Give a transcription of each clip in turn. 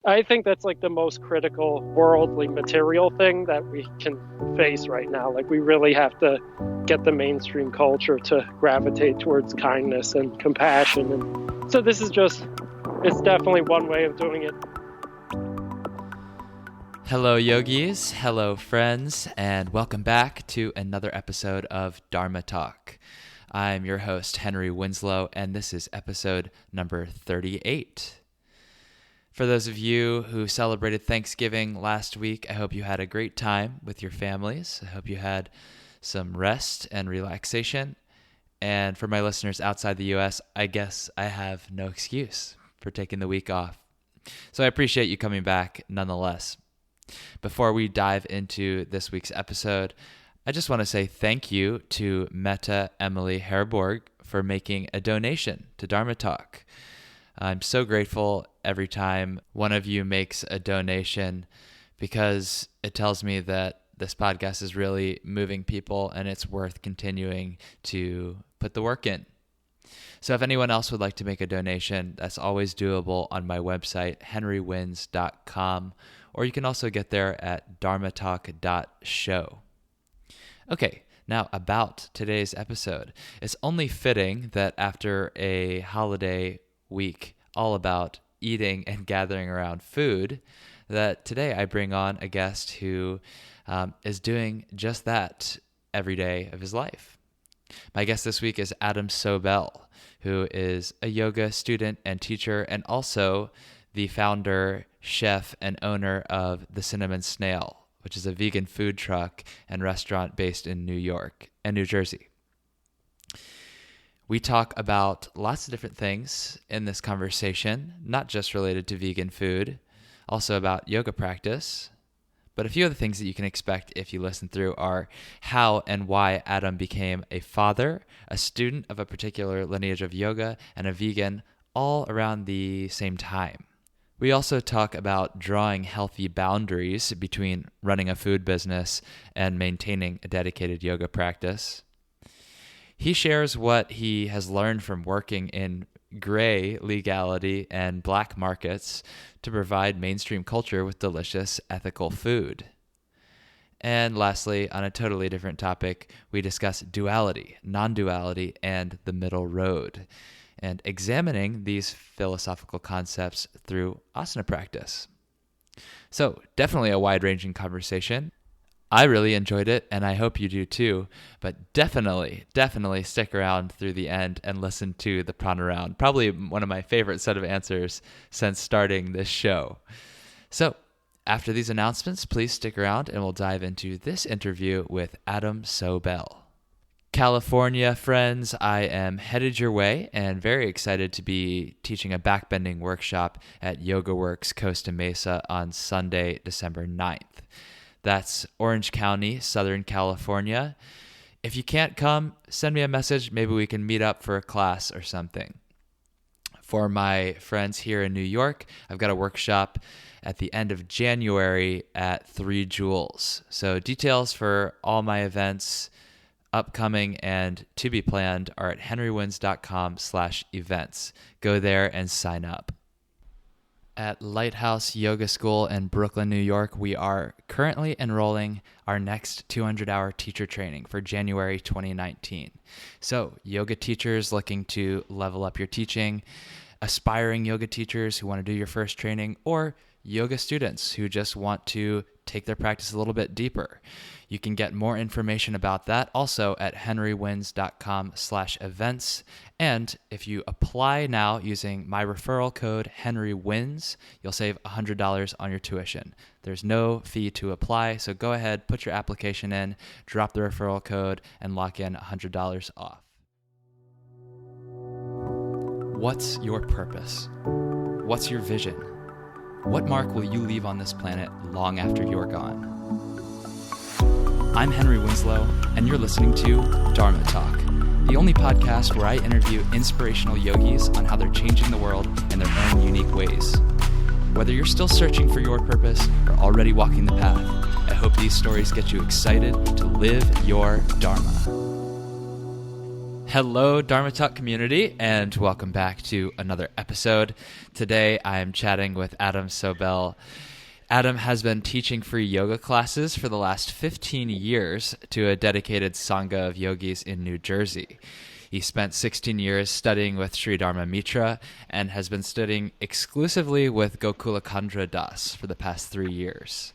I think that's like the most critical worldly material thing that we can face right now. Like we really have to get the mainstream culture to gravitate towards kindness and compassion. And so this is just, it's definitely one way of doing it. Hello, yogis. Hello, friends, and welcome back to another episode of Dharma Talk. I'm your host, Henry Winslow, and this is episode number 38. For those of you who celebrated Thanksgiving last week, I hope you had a great time with your families. I hope you had some rest and relaxation. And for my listeners outside the U.S., I guess I have no excuse for taking the week off. So I appreciate you coming back nonetheless. Before we dive into this week's episode, I just want to say thank you to Meta Emily Herborg for making a donation to Dharma Talk. I'm so grateful every time one of you makes a donation because it tells me that this podcast is really moving people and it's worth continuing to put the work in. So if anyone else would like to make a donation, that's always doable on my website, henrywins.com, or you can also get there at dharmatalk.show. Okay, now about today's episode. It's only fitting that after a holiday week all about eating and gathering around food, that today I bring on a guest who is doing just that every day of his life. My guest this week is Adam Sobel, who is a yoga student and teacher and also the founder, chef, and owner of the Cinnamon Snail, which is a vegan food truck and restaurant based in New York and New Jersey. We talk about lots of different things in this conversation, not just related to vegan food, also about yoga practice. But a few of the things that you can expect if you listen through are how and why Adam became a father, a student of a particular lineage of yoga, and a vegan all around the same time. We also talk about drawing healthy boundaries between running a food business and maintaining a dedicated yoga practice. He shares what he has learned from working in gray legality and black markets to provide mainstream culture with delicious, ethical food. And lastly, on a totally different topic, we discuss duality, non-duality, and the middle road, and examining these philosophical concepts through asana practice. So definitely a wide-ranging conversation. I really enjoyed it, and I hope you do too, but definitely stick around through the end and listen to the prana round. Probably one of my favorite set of answers since starting this show. So after these announcements, please stick around and we'll dive into this interview with Adam Sobel. California friends, I am headed your way and very excited to be teaching a backbending workshop at YogaWorks Costa Mesa on Sunday, December 9th. That's Orange County, Southern California. If you can't come, send me a message. Maybe we can meet up for a class or something. For my friends here in New York, I've got a workshop at the end of January at 3 Jewels. So details for all my events, upcoming and to be planned, are at henrywins.com/events. Go there and sign up. At Lighthouse Yoga School in Brooklyn, New York, we are currently enrolling our next 200-hour teacher training for January 2019. So, yoga teachers looking to level up your teaching, aspiring yoga teachers who want to do your first training, or yoga students who just want to take their practice a little bit deeper. You can get more information about that also at henrywins.com/events. And if you apply now using my referral code HenryWins, you'll save $100 on your tuition. There's no fee to apply, so go ahead, put your application in, drop the referral code, and lock in $100 off. What's your purpose? What's your vision? What mark will you leave on this planet long after you're gone? I'm Henry Winslow, and you're listening to Dharma Talk, the only podcast where I interview inspirational yogis on how they're changing the world in their own unique ways. Whether you're still searching for your purpose or already walking the path, I hope these stories get you excited to live your Dharma. Hello, Dharma Talk community, and welcome back to another episode. Today, I'm chatting with Adam Sobel. Adam has been teaching free yoga classes for the last 15 years to a dedicated sangha of yogis in New Jersey. He spent 16 years studying with Sri Dharma Mittra and has been studying exclusively with Gokulacandra Das for the past 3 years.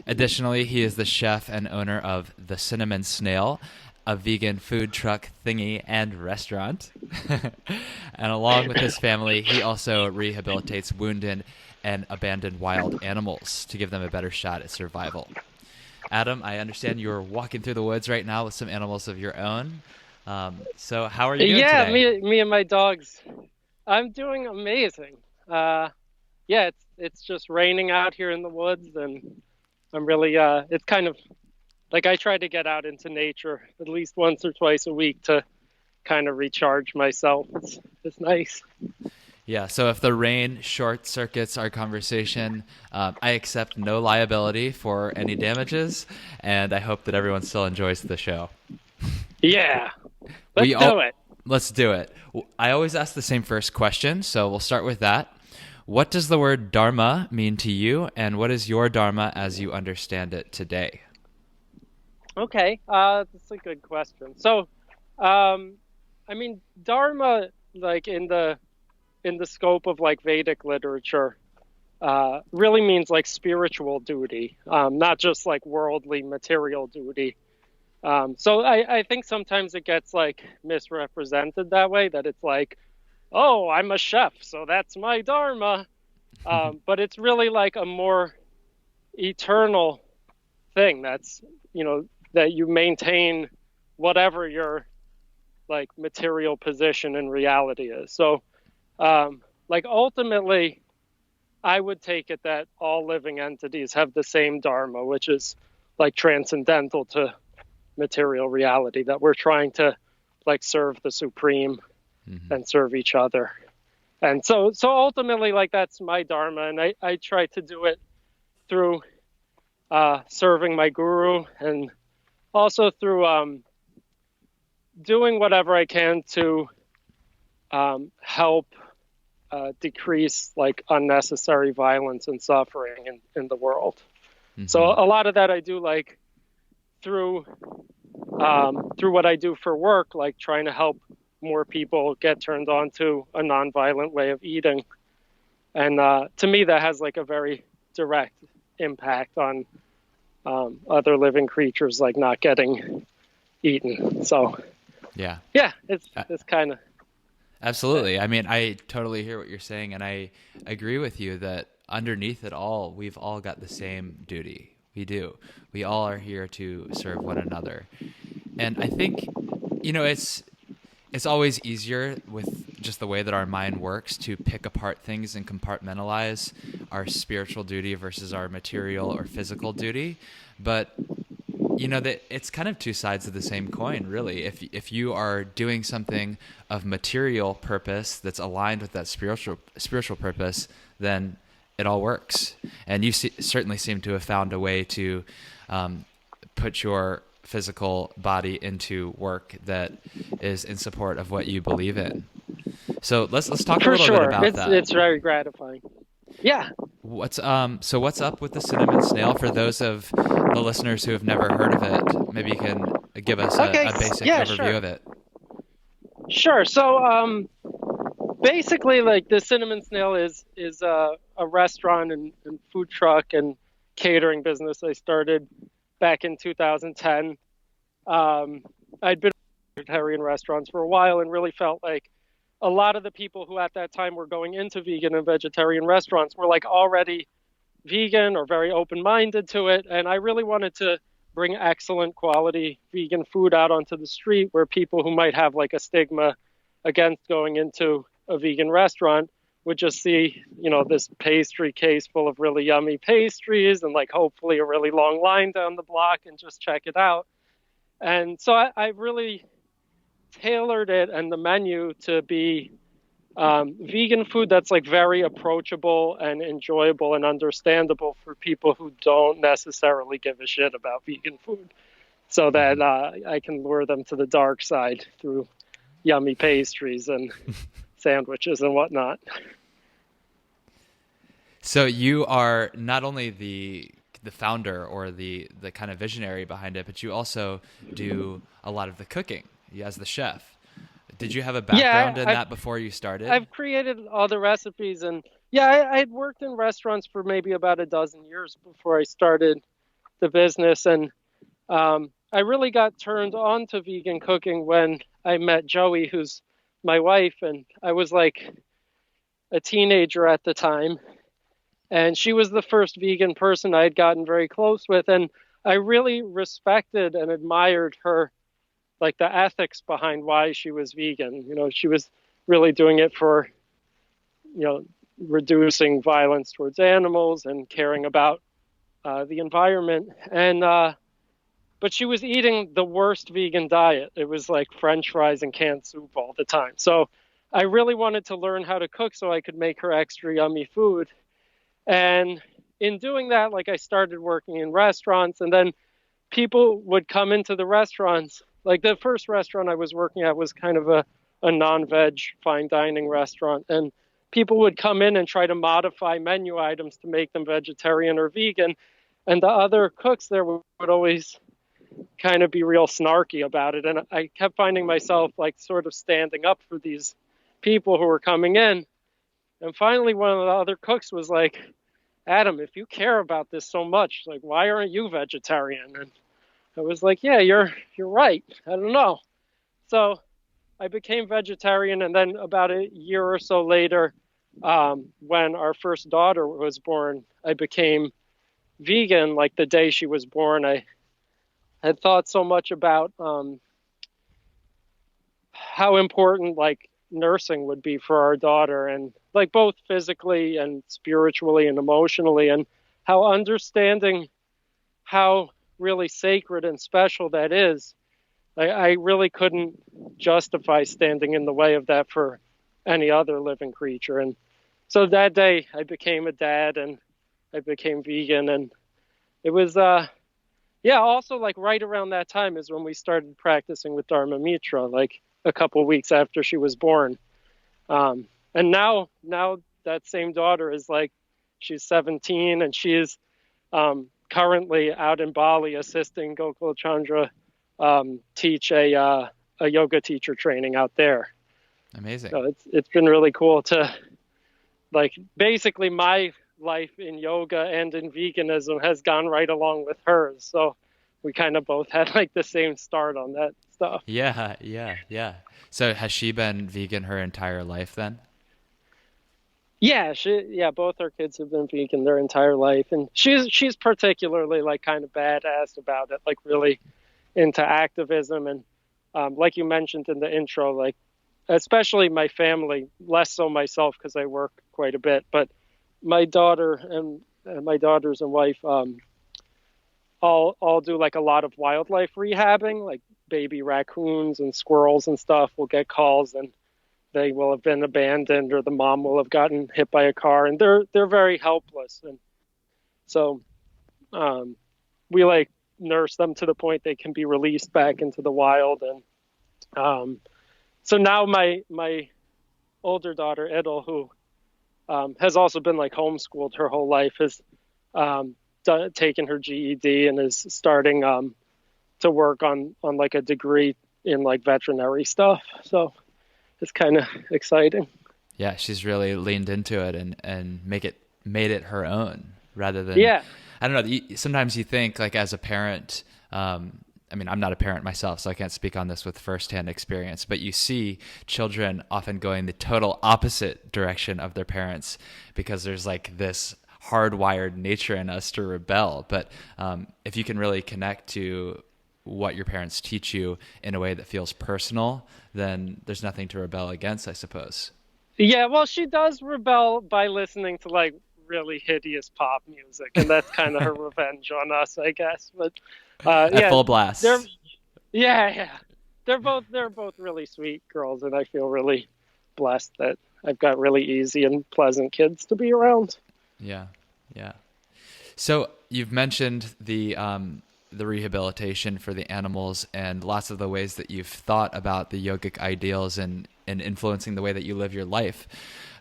Additionally, he is the chef and owner of the Cinnamon Snail, a vegan food truck thingy and restaurant. And along with his family, he also rehabilitates wounded and abandoned wild animals to give them a better shot at survival. Adam, I understand you're walking through the woods right now with some animals of your own. So how are you doing today? Me and my dogs. I'm doing amazing. It's just raining out here in the woods, and I'm really, it's kind of, like I try to get out into nature at least once or twice a week to kind of recharge myself. It's nice. Yeah, so if the rain short circuits our conversation, I accept no liability for any damages, and I hope that everyone still enjoys the show. Yeah, let's do it. Let's do it. I always ask the same first question, so we'll start with that. What does the word Dharma mean to you, and what is your Dharma as you understand it today? Okay, that's a good question. So, Dharma, like in the scope of like Vedic literature, really means like spiritual duty, not just like worldly material duty. So I think sometimes it gets like misrepresented that way, that it's like, oh, I'm a chef, so that's my Dharma. But it's really like a more eternal thing that's, that you maintain whatever your like material position in reality is. So like ultimately, I would take it that all living entities have the same Dharma, which is like transcendental to material reality, that we're trying to like serve the supreme and serve each other. And so ultimately, like that's my Dharma, and I try to do it through serving my guru, and also through doing whatever I can to help decrease like unnecessary violence and suffering in the world. So a lot of that I do like through what I do for work, like trying to help more people get turned on to a nonviolent way of eating. And to me, that has like a very direct impact on other living creatures, like not getting eaten. So yeah, it's kind of. Absolutely. I mean, I totally hear what you're saying, and I agree with you that underneath it all, we've all got the same duty. We do. We all are here to serve one another. And I think, it's always easier with just the way that our mind works to pick apart things and compartmentalize our spiritual duty versus our material or physical duty. But that it's kind of two sides of the same coin, really. If you are doing something of material purpose that's aligned with that spiritual purpose, then it all works. And you certainly seem to have found a way to put your physical body into work that is in support of what you believe in. So let's talk a little bit about that. It's very gratifying. Yeah. What's up with the Cinnamon Snail? For those of the listeners who have never heard of it, maybe you can give us a basic overview of it. Sure. So basically, like the Cinnamon Snail is a restaurant and food truck and catering business I started back in 2010. I'd been in vegetarian restaurants for a while and really felt like a lot of the people who at that time were going into vegan and vegetarian restaurants were like already vegan or very open-minded to it. And I really wanted to bring excellent quality vegan food out onto the street, where people who might have like a stigma against going into a vegan restaurant would just see, this pastry case full of really yummy pastries and like hopefully a really long line down the block and just check it out. And so I really tailored it and the menu to be vegan food that's like very approachable and enjoyable and understandable for people who don't necessarily give a shit about vegan food, so that I can lure them to the dark side through yummy pastries and sandwiches and whatnot. So you are not only the founder or the kind of visionary behind it, but you also do a lot of the cooking as the chef. Did you have a background in that before you started? I've created all the recipes, and I'd worked in restaurants for maybe about a dozen years before I started the business. And I really got turned on to vegan cooking when I met Joey, who's my wife, and I was like a teenager at the time. And she was the first vegan person I had gotten very close with. And I really respected and admired her, like the ethics behind why she was vegan. She was really doing it for, reducing violence towards animals and caring about the environment. And, but she was eating the worst vegan diet. It was like French fries and canned soup all the time. So I really wanted to learn how to cook so I could make her extra yummy food. And in doing that, like I started working in restaurants, and then people would come into the restaurants. Like the first restaurant I was working at was kind of a non-veg fine dining restaurant. And people would come in and try to modify menu items to make them vegetarian or vegan. And the other cooks there would always kind of be real snarky about it. And I kept finding myself like sort of standing up for these people who were coming in. And finally, one of the other cooks was like, Adam, if you care about this so much, like, why aren't you vegetarian? And I was like, yeah, you're right. I don't know. So I became vegetarian. And then about a year or so later, when our first daughter was born, I became vegan. Like the day she was born, I had thought so much about how important like nursing would be for our daughter, and like both physically and spiritually and emotionally, and how understanding how really sacred and special that is. I really couldn't justify standing in the way of that for any other living creature. And so that day I became a dad and I became vegan. And it was, also like right around that time is when we started practicing with Dharma Mittra, like a couple of weeks after she was born. And now that same daughter is like, she's 17 and she is currently out in Bali assisting Gokulacandra teach a yoga teacher training out there. Amazing. So it's been really cool to, like, basically my life in yoga and in veganism has gone right along with hers. So we kind of both had like the same start on that stuff. Yeah. So has she been vegan her entire life then? Yeah, both our kids have been vegan their entire life, and she's particularly like kind of badass about it, like really into activism. And like you mentioned in the intro, like especially my family, less so myself because I work quite a bit, but my daughter and my daughters and wife all do like a lot of wildlife rehabbing, like baby raccoons and squirrels and stuff will get calls and they will have been abandoned or the mom will have gotten hit by a car, and they're very helpless. And so we like nurse them to the point they can be released back into the wild. And so now my older daughter, Edel, who has also been like homeschooled her whole life, has taken her GED and is starting to work on like a degree in like veterinary stuff. So it's kind of exciting. Yeah, she's really leaned into it and made it her own rather than. Yeah. I don't know. Sometimes you think like as a parent, I mean, I'm not a parent myself, so I can't speak on this with firsthand experience, but you see children often going the total opposite direction of their parents because there's like this hardwired nature in us to rebel. But if you can really connect to what your parents teach you in a way that feels personal, then there's nothing to rebel against, I suppose. Yeah, well, she does rebel by listening to like really hideous pop music, and that's kind of her revenge on us, I guess. But At full blast. They're both really sweet girls, and I feel really blessed that I've got really easy and pleasant kids to be around. Yeah. So you've mentioned the the rehabilitation for the animals and lots of the ways that you've thought about the yogic ideals and influencing the way that you live your life.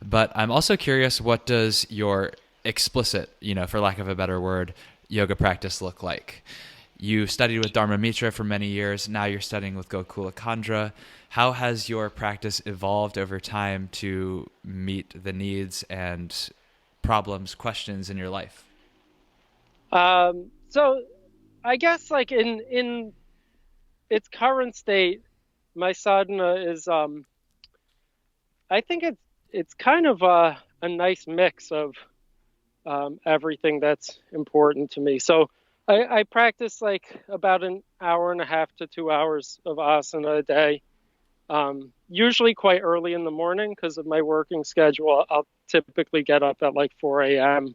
But I'm also curious, what does your explicit, for lack of a better word, yoga practice look like? You studied with Dharma Mittra for many years. Now you're studying with Gokulacandra. How has your practice evolved over time to meet the needs and problems, questions in your life? So I guess like in its current state, my sadhana is, I think it's kind of a nice mix of everything that's important to me. So I practice like about an hour and a half to 2 hours of asana a day, usually quite early in the morning because of my working schedule. I'll typically get up at like 4 a.m.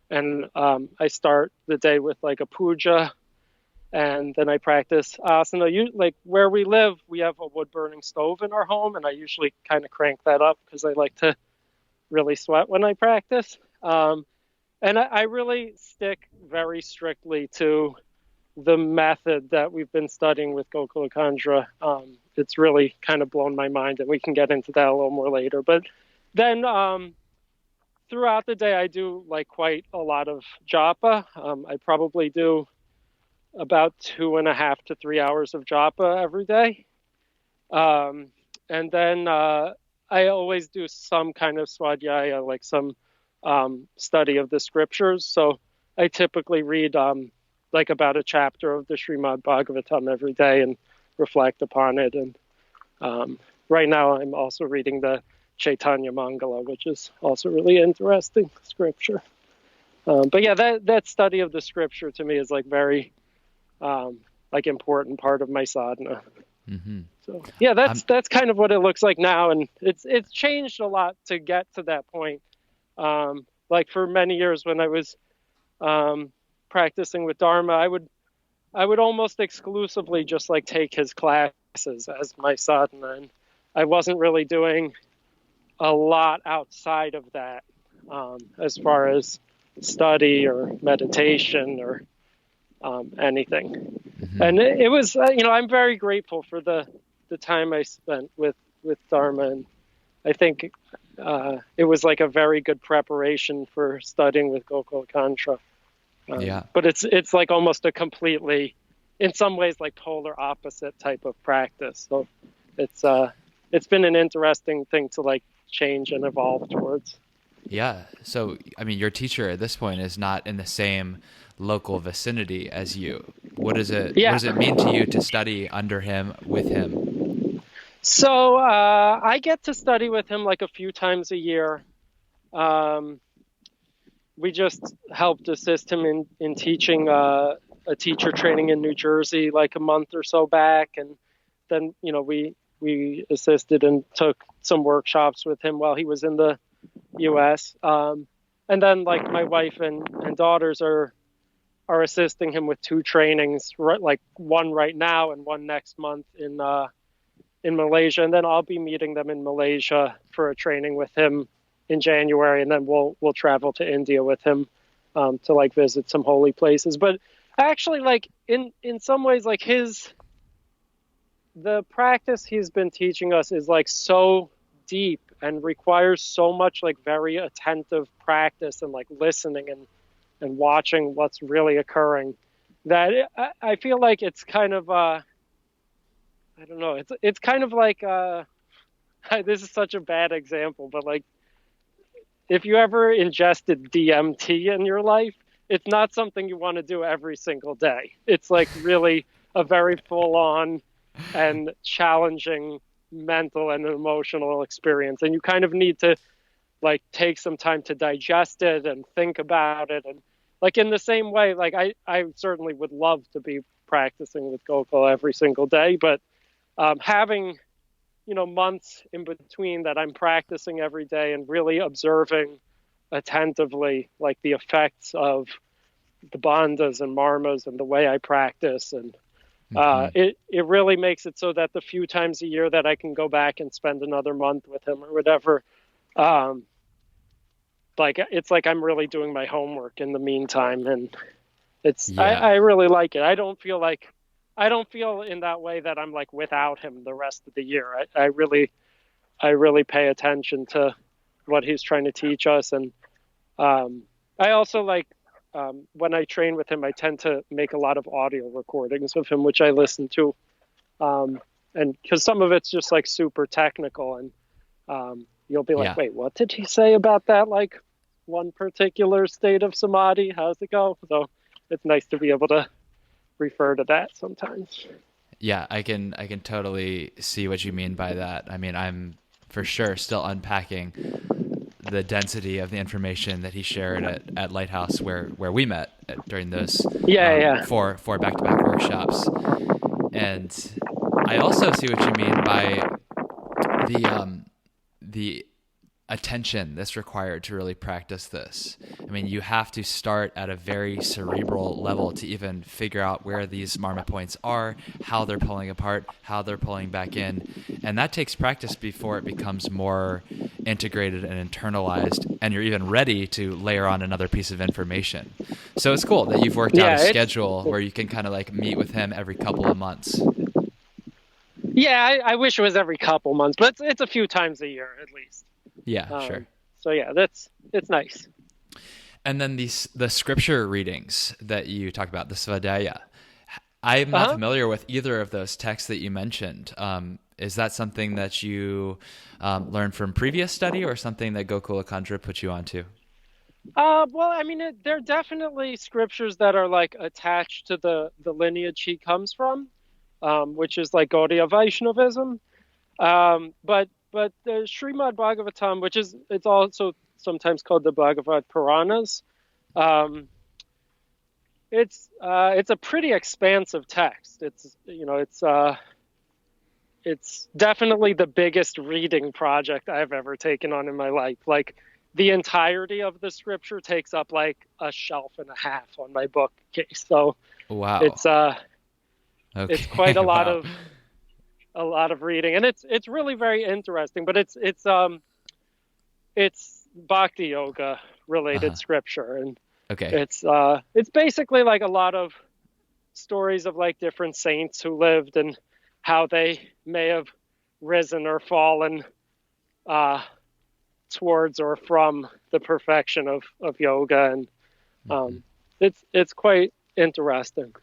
and I start the day with like a puja, and then I practice asana. Like where we live, we have a wood burning stove in our home, and I usually kind of crank that up because I like to really sweat when I practice. And I really stick very strictly to the method that we've been studying with Gokulacandra. It's really kind of blown my mind, and we can get into that a little more later. But then throughout the day, I do like quite a lot of japa. I probably do about 2.5 to 3 hours of japa every day. And then I always do some kind of swadhyaya, like some study of the scriptures. So I typically read like about a chapter of the Srimad Bhagavatam every day and reflect upon it. And right now I'm also reading the Chaitanya Mangala, which is also really interesting scripture. But yeah, that study of the scripture to me is like very like important part of my sadhana. Mm-hmm. So yeah, that's kind of what it looks like now, and it's changed a lot to get to that point. Like for many years when I was practicing with Dharma, I would almost exclusively just like take his classes as my sadhana, and I wasn't really doing a lot outside of that as far as study or meditation or anything. Mm-hmm. And it was, I'm very grateful for the time I spent with Dharma, and I think it was like a very good preparation for studying with Gokulacandra. Yeah. But it's like almost a completely, in some ways, like polar opposite type of practice. So it's been an interesting thing to like change and evolve towards. Yeah. So, I mean, your teacher at this point is not in the same local vicinity as you. What does it mean to you to study under him, with him? So I get to study with him like a few times a year. We just helped assist him in teaching a teacher training in New Jersey like a month or so back. And then, we assisted and took some workshops with him while he was in the U.S. And then like my wife and daughters are assisting him with 2 trainings, like one right now and one next month in Malaysia. And then I'll be meeting them in Malaysia for a training with him in January, and then we'll travel to India with him to like visit some holy places. But actually, like in some ways, like the practice he's been teaching us is like so deep and requires so much like very attentive practice and like listening and watching what's really occurring that I feel like it's kind of I don't know, it's kind of like this is such a bad example, but like if you ever ingested DMT in your life, it's not something you want to do every single day. It's like really a very full-on and challenging mental and emotional experience. And you kind of need to like take some time to digest it and think about it. And like in the same way, like I certainly would love to be practicing with Gokul every single day, but having months in between that I'm practicing every day and really observing attentively like the effects of the bandhas and marmas and the way I practice, and it really makes it so that the few times a year that I can go back and spend another month with him or whatever, like it's like I'm really doing my homework in the meantime, and Yeah. I really like it. I don't feel in that way that I'm like without him the rest of the year. I really pay attention to what he's trying to teach us. And I also like, when I train with him, I tend to make a lot of audio recordings of him, which I listen to. And because some of it's just like super technical, and you'll be like, Yeah. wait, what did he say about that? Like one particular state of samadhi? How's it go? So it's nice to be able to refer to that sometimes. Yeah, I can totally see what you mean by that. I mean, I'm for sure still unpacking the density of the information that he shared at Lighthouse where we met during those Yeah, yeah. four back-to-back workshops. And I also see what you mean by the attention that's required to really practice this. I mean, you have to start at a very cerebral level to even figure out where these marma points are, how they're pulling apart, how they're pulling back in. And that takes practice before it becomes more integrated and internalized, and you're even ready to layer on another piece of information. So it's cool that you've worked out a schedule where you can kind of like meet with him every couple of months. Yeah, I wish it was every couple months, but it's a few times a year at least. Yeah, sure. So yeah, it's nice. And then the scripture readings that you talk about, the Svadhyaya. I'm not familiar with either of those texts that you mentioned. Is that something that you learned from previous study, or something that Gokulacandra put you onto? Well, I mean, they're definitely scriptures that are like attached to the lineage he comes from, which is like Gaudiya Vaishnavism. But the Srimad Bhagavatam, it's also sometimes called the Bhagavad Puranas, it's a pretty expansive text. It's definitely the biggest reading project I've ever taken on in my life. Like the entirety of the scripture takes up like a shelf and a half on my bookcase. So wow, it's quite a lot wow. of reading, and it's really very interesting. But it's bhakti yoga related scripture, and okay, it's basically like a lot of stories of like different saints who lived and how they may have risen or fallen towards or from the perfection of yoga, and it's quite interesting.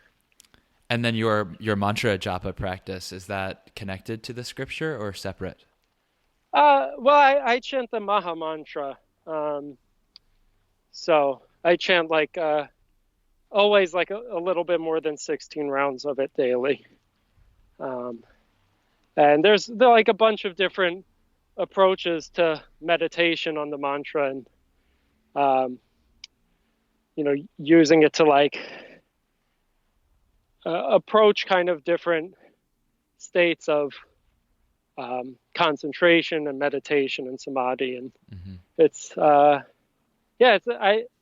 And then your mantra japa practice, is that connected to the scripture or separate? Well, I chant the Maha Mantra, so I chant like always like a little bit more than 16 rounds of it daily. And there's like a bunch of different approaches to meditation on the mantra, and using it to like approach kind of different states of concentration and meditation and samadhi, and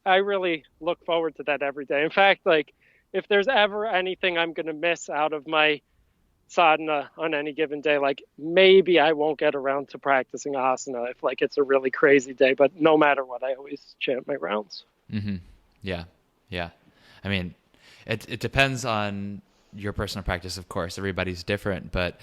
I really look forward to that every day. In fact, like if there's ever anything I'm going to miss out of my sadhana on any given day, like maybe I won't get around to practicing asana if like it's a really crazy day, but no matter what, I always chant my rounds. Yeah. I mean, it depends on your personal practice, of course. Everybody's different, but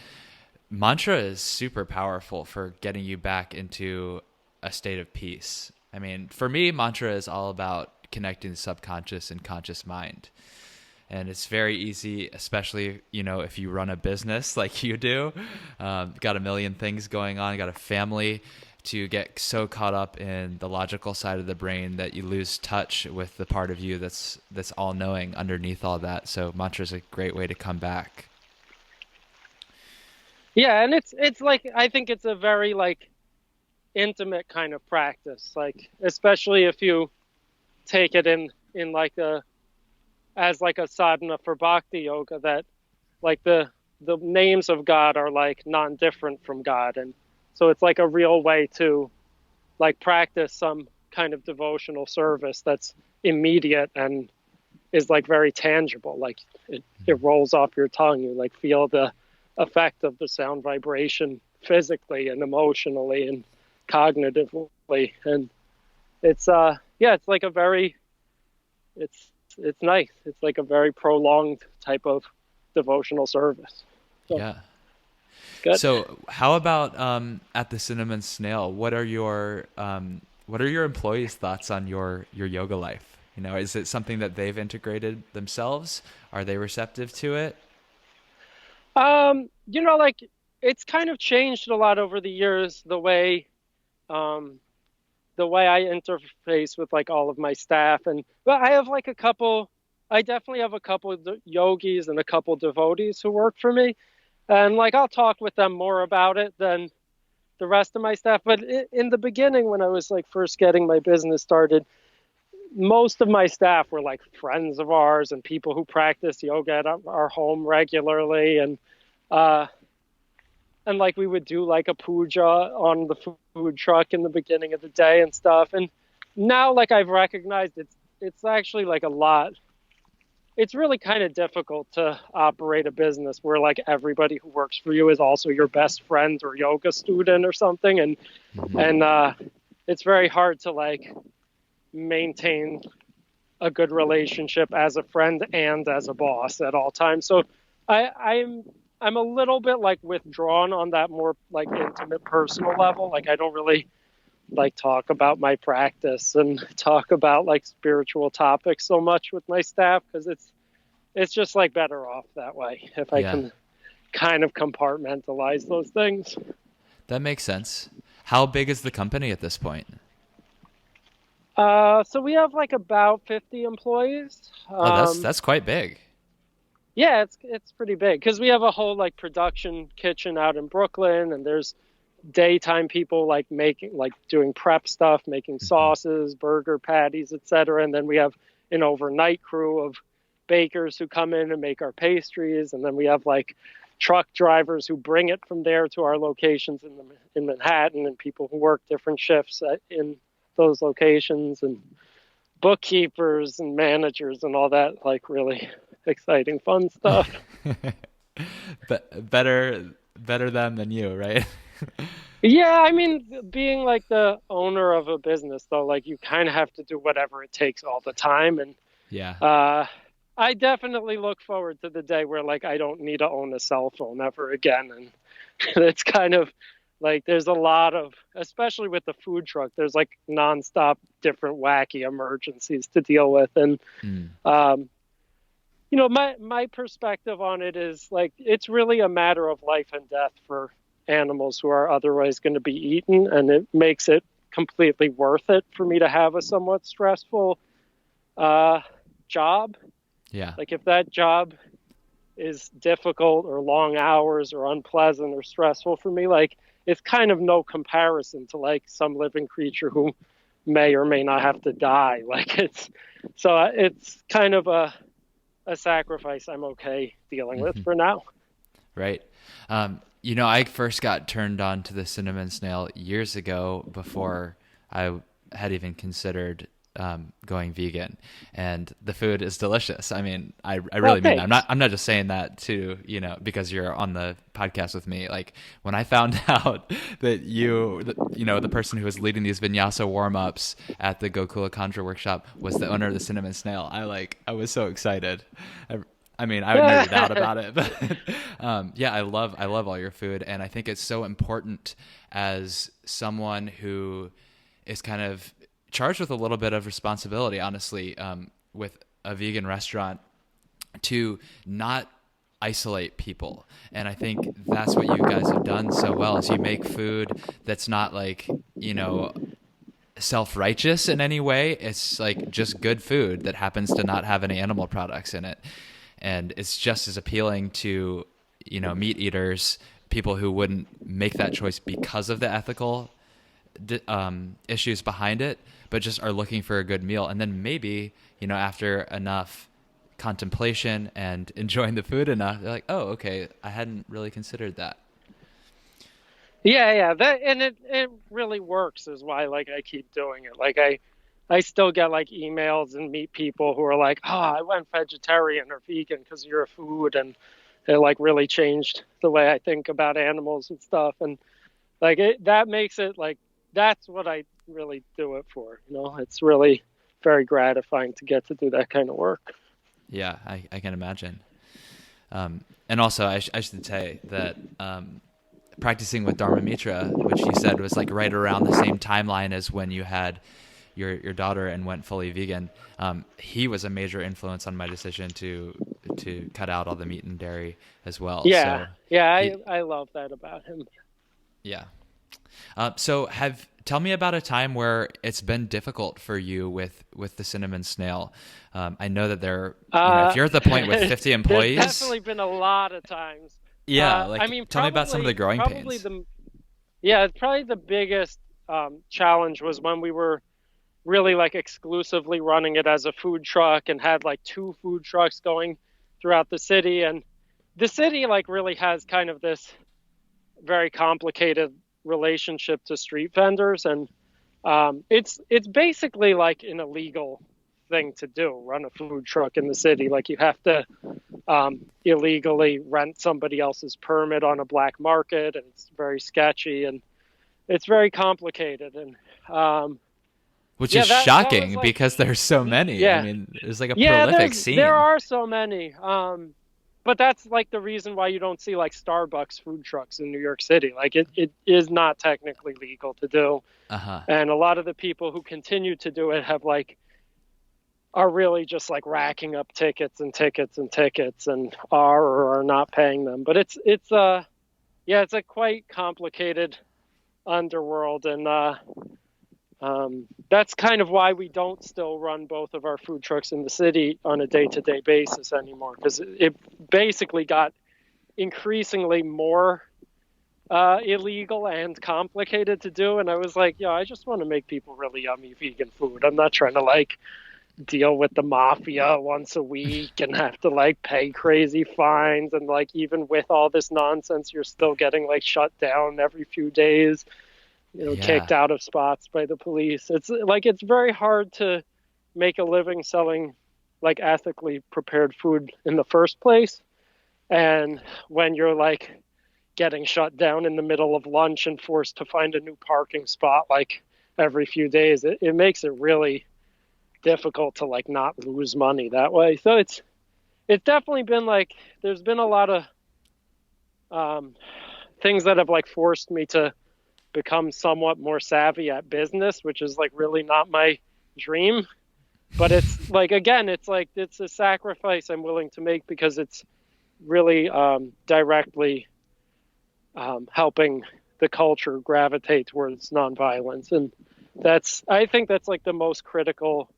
mantra is super powerful for getting you back into a state of peace. I mean, for me, mantra is all about connecting the subconscious and conscious mind. And it's very easy, especially, if you run a business like you do, got a million things going on, got a family, to get so caught up in the logical side of the brain that you lose touch with the part of you that's all-knowing underneath all that. So mantra is a great way to come back. Yeah, and it's like, I think it's a very like intimate kind of practice, like especially if you take it in like as like a sadhana for bhakti yoga, that like the names of God are like non-different from God, and so it's like a real way to like practice some kind of devotional service that's immediate and is like very tangible. Like it rolls off your tongue. You like feel the effect of the sound vibration physically and emotionally and cognitively. And it's like a very, it's it's nice. It's like a very prolonged type of devotional service. So Yeah. it's good. So how about at the Cinnamon Snail? What are your employees' thoughts on your yoga life? You know, is it something that they've integrated themselves? Are they receptive to it? Like it's kind of changed a lot over the years, um, the way I interface with like all of my staff. But I have like I definitely have a couple of yogis and a couple devotees who work for me. And like I'll talk with them more about it than the rest of my staff. But in the beginning, when I was like first getting my business started, most of my staff were like friends of ours and people who practice yoga at our home regularly. Uh, and like we would do like a puja on the food truck in the beginning of the day and stuff. And now like I've recognized it's actually like a lot. It's really kind of difficult to operate a business where like everybody who works for you is also your best friend or yoga student or something. And it's very hard to like maintain a good relationship as a friend and as a boss at all times. So I'm a little bit like withdrawn on that more like intimate personal level. Like I don't really like talk about my practice and talk about like spiritual topics so much with my staff because it's just like better off that way if I Yeah, can kind of compartmentalize those things. that makes sense. How big is the company at this point? So we have like about 50 employees. Oh, that's quite big. Yeah, it's pretty big because we have a whole like production kitchen out in Brooklyn, and there's daytime people like doing prep stuff, making Hmm. sauces, burger patties, etc. And then we have an overnight crew of bakers who come in and make our pastries, and then we have like truck drivers who bring it from there to our locations in Manhattan, and people who work different shifts in those locations, and bookkeepers and managers and all that like really exciting fun stuff. But better them than you, right? Yeah, I mean, being like the owner of a business though, like you kind of have to do whatever it takes all the time. And Yeah. uh I definitely look forward to the day where like I don't need to own a cell phone ever again. And it's kind of like there's a lot of, especially with the food truck, there's like nonstop different wacky emergencies to deal with. And Mm. um my perspective on it is like it's really a matter of life and death for animals who are otherwise going to be eaten, and it makes it completely worth it for me to have a somewhat stressful uh, job. Yeah. Like if that job is difficult or long hours or unpleasant or stressful for me, like it's kind of no comparison to like some living creature who may or may not have to die. Like it's kind of a sacrifice I'm okay dealing with Hmm. for now. Right. I first got turned on to the cinnamon snail years ago before I had even considered going vegan, and the food is delicious. I mean, I Well, really mean that. thanks. I'm not just saying that to, because you're on the podcast with me. Like when I found out that the person who was leading these vinyasa warm-ups at the Gokulacandra workshop was the owner of the cinnamon snail, I was so excited. I mean, I would never doubt about it, but yeah, I love all your food, and I think it's so important as someone who is kind of charged with a little bit of responsibility, honestly, with a vegan restaurant, to not isolate people. And I think that's what you guys have done so well, is you make food that's not like, self-righteous in any way. It's like just good food that happens to not have any animal products in it, and it's just as appealing to meat eaters, people who wouldn't make that choice because of the ethical issues behind it, but just are looking for a good meal. And then maybe after enough contemplation and enjoying the food enough, they're like, oh, okay, I hadn't really considered that. Yeah, that, and it really works is why like I keep doing it. Like I still get like emails and meet people who are like, "Oh, I went vegetarian or vegan because of your food," and it like really changed the way I think about animals and stuff. And like that makes it like that's what I really do it for. It's really very gratifying to get to do that kind of work. Yeah, I can imagine. And also, I should say that practicing with Dharma Mitra, which you said was like right around the same timeline as when you had your daughter and went fully vegan, he was a major influence on my decision to cut out all the meat and dairy as well. Yeah, So yeah, I love that about him. Yeah. So tell me about a time where it's been difficult for you with the Cinnamon Snail. I know that if you're at the point with 50 employees, there's definitely been a lot of times. Yeah, I mean, tell me about some of the growing pains. Probably the biggest challenge was when we were really like exclusively running it as a food truck and had like 2 food trucks going throughout the city. And the city like really has kind of this very complicated relationship to street vendors. And it's basically like an illegal thing to do, run a food truck in the city. Like you have to illegally rent somebody else's permit on a black market, and it's very sketchy and it's very complicated. And which is shocking because there's so many. Yeah. I mean, there's like a prolific scene. There are so many. But that's like the reason why you don't see like Starbucks food trucks in New York City. Like it is not technically legal to do. Uh-huh. And a lot of the people who continue to do it are really just like racking up tickets and are or are not paying them. But it's a quite complicated underworld. And that's kind of why we don't still run both of our food trucks in the city on a day-to-day basis anymore, because it basically got increasingly more illegal and complicated to do. And I was like, I just want to make people really yummy vegan food. I'm not trying to like deal with the mafia once a week and have to like pay crazy fines. And like, even with all this nonsense, you're still getting like shut down every few days. Kicked out of spots by the police. It's very hard to make a living selling like ethically prepared food in the first place. And when you're like getting shut down in the middle of lunch and forced to find a new parking spot like every few days, it makes it really difficult to like not lose money that way. So it's definitely been like, there's been a lot of things that have like forced me to become somewhat more savvy at business, which is like really not my dream. But it's like, again, it's a sacrifice I'm willing to make because it's really directly helping the culture gravitate towards nonviolence. And I think that's like the most critical,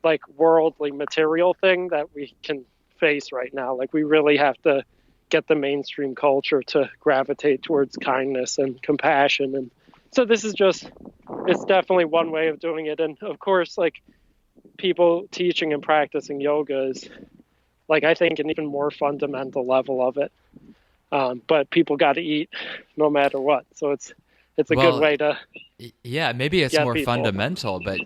like worldly material thing that we can face right now. Like we really have to get the mainstream culture to gravitate towards kindness and compassion. And so it's definitely one way of doing it. And of course, like people teaching and practicing yoga is like, I think an even more fundamental level of it. But people got to eat no matter what. So it's a good way to. Yeah, maybe it's more people. fundamental, but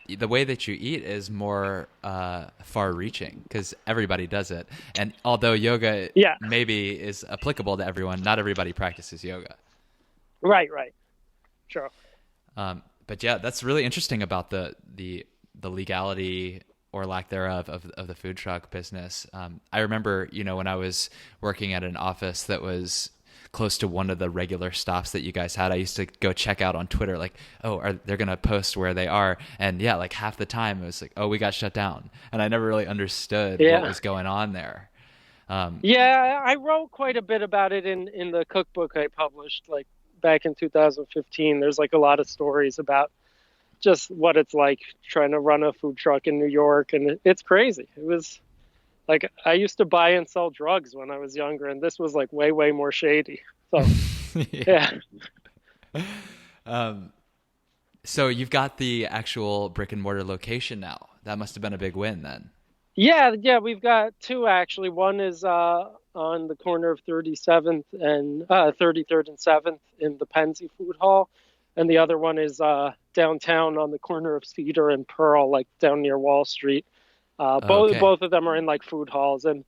the way that you eat is more far-reaching because everybody does it. And although yoga maybe is applicable to everyone, not everybody practices yoga. Right. Sure. But yeah, that's really interesting about the legality or lack thereof of the food truck business. I remember, when I was working at an office that was close to one of the regular stops that you guys had, I used to go check out on Twitter, like, they're going to post where they are. And yeah, like half the time it was like, we got shut down. And I never really understood what was going on there. I wrote quite a bit about it in the cookbook I published like back in 2015. There's like a lot of stories about just what it's like trying to run a food truck in New York. And it's crazy. It was like, I used to buy and sell drugs when I was younger, and this was like way, way more shady. So, yeah. So you've got the actual brick and mortar location now. That must have been a big win then. Yeah, we've got 2 actually. One is on the corner of 37th and 33rd and 7th in the Penzie Food Hall, and the other one is downtown on the corner of Cedar and Pearl, like down near Wall Street. Both of them are in like food halls, and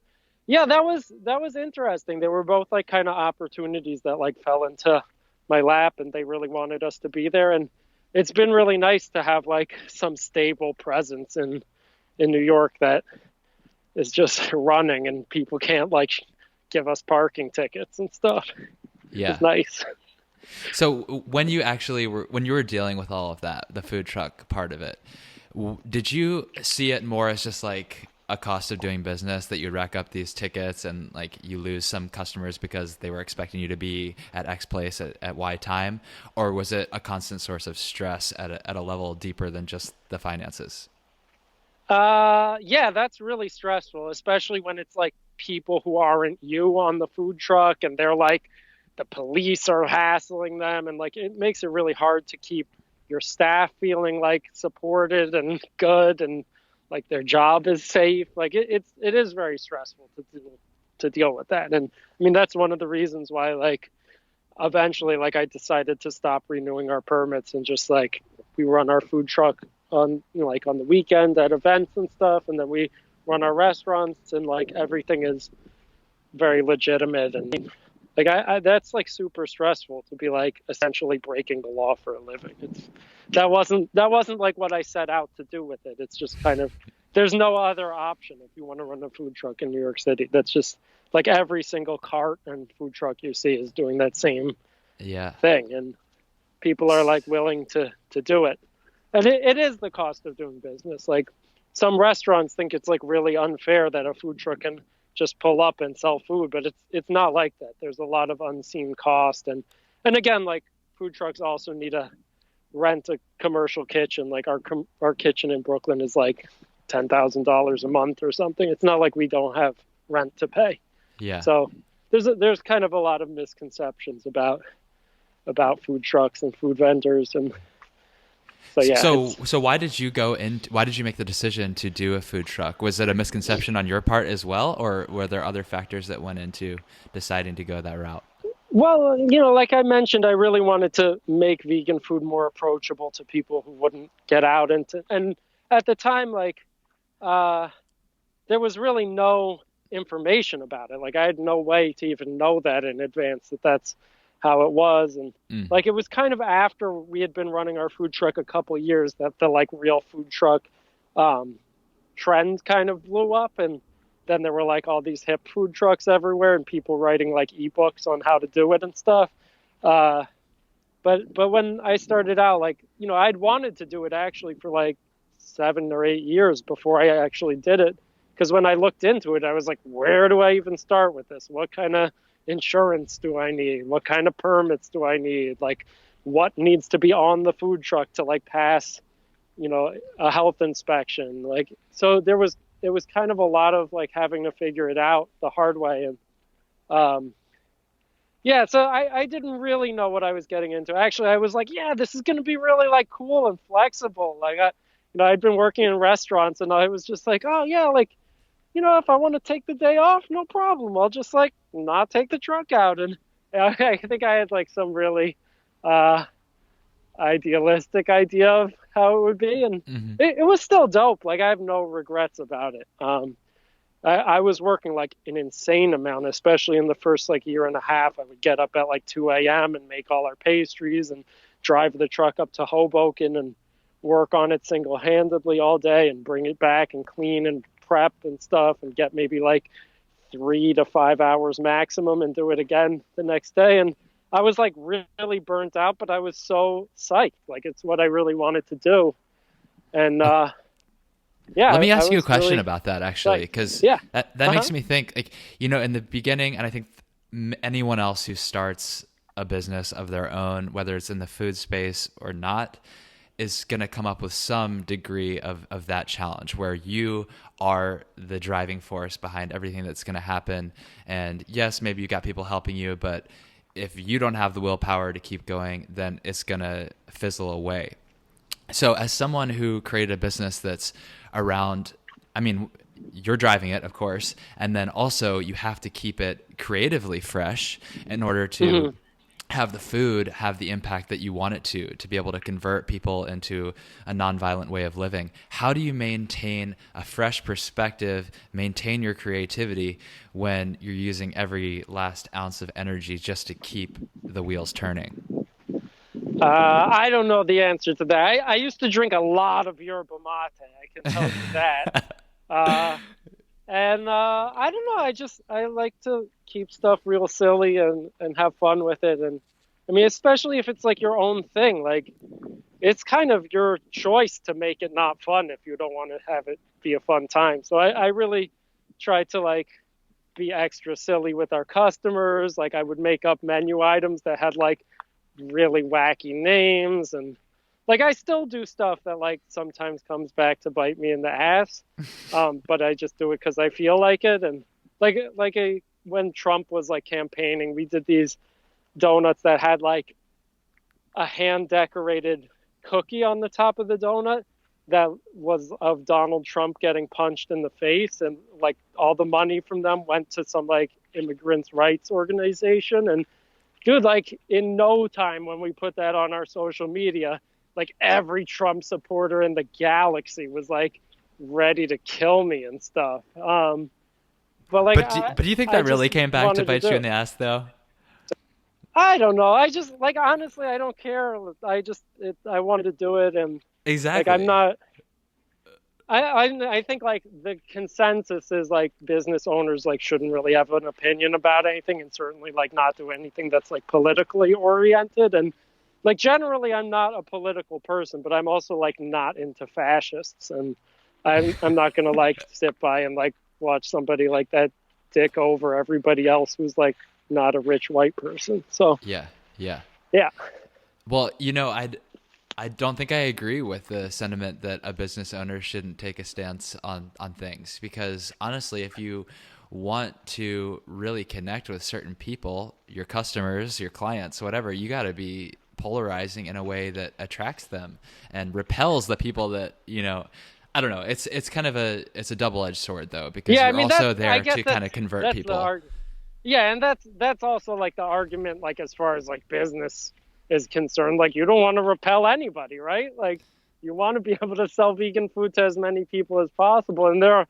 that was interesting. They were both like kind of opportunities that like fell into my lap, and they really wanted us to be there. And it's been really nice to have like some stable presence in New York that is just running and people can't like give us parking tickets and stuff. Yeah. It's nice. So when you were dealing with all of that, the food truck part of it, did you see it more as just like a cost of doing business, that you'd rack up these tickets and like you lose some customers because they were expecting you to be at X place at Y time? Or was it a constant source of stress at a level deeper than just the finances? Yeah, that's really stressful, especially when it's like people who aren't you on the food truck and they're like, the police are hassling them. And like, it makes it really hard to keep your staff feeling like supported and good and like their job is safe. Like it is very stressful to deal with that. And I mean, that's one of the reasons why like eventually like I decided to stop renewing our permits and just like we run our food truck on like on the weekend at events and stuff, and then we run our restaurants and like everything is very legitimate. And like I that's like super stressful to be like essentially breaking the law for a living. That wasn't like what I set out to do with it. It's just kind of there's no other option if you want to run a food truck in New York City. That's just like every single cart and food truck you see is doing that same Yeah. thing, and people are like willing to do it. And it is the cost of doing business. Like some restaurants think it's like really unfair that a food truck can just pull up and sell food, but it's not like that. There's a lot of unseen cost, and again, like food trucks also need to rent a commercial kitchen. Like our kitchen in Brooklyn is like $10,000 a month or something. It's not like we don't have rent to pay. Yeah. So there's kind of a lot of misconceptions about food trucks and food vendors. And so yeah. So why did you why did you make the decision to do a food truck? Was it a misconception on your part as well, or were there other factors that went into deciding to go that route? Well, like I mentioned, I really wanted to make vegan food more approachable to people who wouldn't get out into, and at the time, like, there was really no information about it. Like I had no way to even know that in advance that that's how it was. And like, it was kind of after we had been running our food truck a couple of years that the like real food truck, trend kind of blew up. And then there were like all these hip food trucks everywhere and people writing like ebooks on how to do it and stuff. But when I started out, like, I'd wanted to do it actually for like 7 or 8 years before I actually did it. Because when I looked into it, I was like, where do I even start with this? What kind of insurance do I need? What kind of permits do I need? Like, what needs to be on the food truck to like pass, a health inspection? Like, so it was kind of a lot of like having to figure it out the hard way. And, yeah, so I didn't really know what I was getting into. Actually, I was like, yeah, this is going to be really like cool and flexible. Like, I'd been working in restaurants and I was just like, oh yeah, like, if I want to take the day off, no problem. I'll just like not take the truck out. And I think I had like some really idealistic idea of how it would be. And it was still dope. Like I have no regrets about it. I was working like an insane amount, especially in the first like year and a half. I would get up at like 2 a.m. and make all our pastries and drive the truck up to Hoboken and work on it single-handedly all day and bring it back and clean and prep and stuff and get maybe like 3 to 5 hours maximum and do it again the next day. And I was like really burnt out, but I was so psyched. Like it's what I really wanted to do. And yeah. Let me ask you a question about that actually, because that makes me think like, in the beginning, and I think anyone else who starts a business of their own, whether it's in the food space or not, is going to come up with some degree of that challenge where you are the driving force behind everything that's going to happen. And yes, maybe you got people helping you, but if you don't have the willpower to keep going, then it's going to fizzle away. So as someone who created a business that's around, I mean, you're driving it, of course, and then also you have to keep it creatively fresh in order to have the food have the impact that you want it to be able to convert people into a nonviolent way of living. How do you maintain a fresh perspective, maintain your creativity when you're using every last ounce of energy just to keep the wheels turning? I don't know the answer to that. I used to drink a lot of yerba mate. I can tell you that. Uh, and I don't know. I like to keep stuff real silly and have fun with it. And I mean, especially if it's like your own thing. Like it's kind of your choice to make it not fun if you don't want to have it be a fun time. So I really try to like be extra silly with our customers. Like I would make up menu items that had like really wacky names, and like I still do stuff that like sometimes comes back to bite me in the ass, but I just do it because I feel like it. And when Trump was like campaigning, we did these donuts that had like a hand decorated cookie on the top of the donut that was of Donald Trump getting punched in the face, and like all the money from them went to some like immigrants rights organization. And dude, like in no time when we put that on our social media, like every Trump supporter in the galaxy was like ready to kill me and stuff. But like, but do you think that really came back to bite you in the ass though? I don't know. I just like, honestly, I don't care. I wanted to do it. And exactly. like, I'm not, I think like the consensus is like business owners like shouldn't really have an opinion about anything, and certainly like not do anything that's like politically oriented. And like generally I'm not a political person, but I'm also like not into fascists, and I'm not gonna like sit by and like watch somebody like that dick over everybody else who's like not a rich white person. So yeah. Well, I don't think I agree with the sentiment that a business owner shouldn't take a stance on things, because honestly, if you want to really connect with certain people, your customers, your clients, whatever, you got to be polarizing in a way that attracts them and repels the people that, I don't know. It's kind of a double-edged sword though, because you're also there to kind of convert people. Yeah, and that's also like the argument, like as far as like business is concerned. Like you don't want to repel anybody, right? Like you want to be able to sell vegan food to as many people as possible. And there are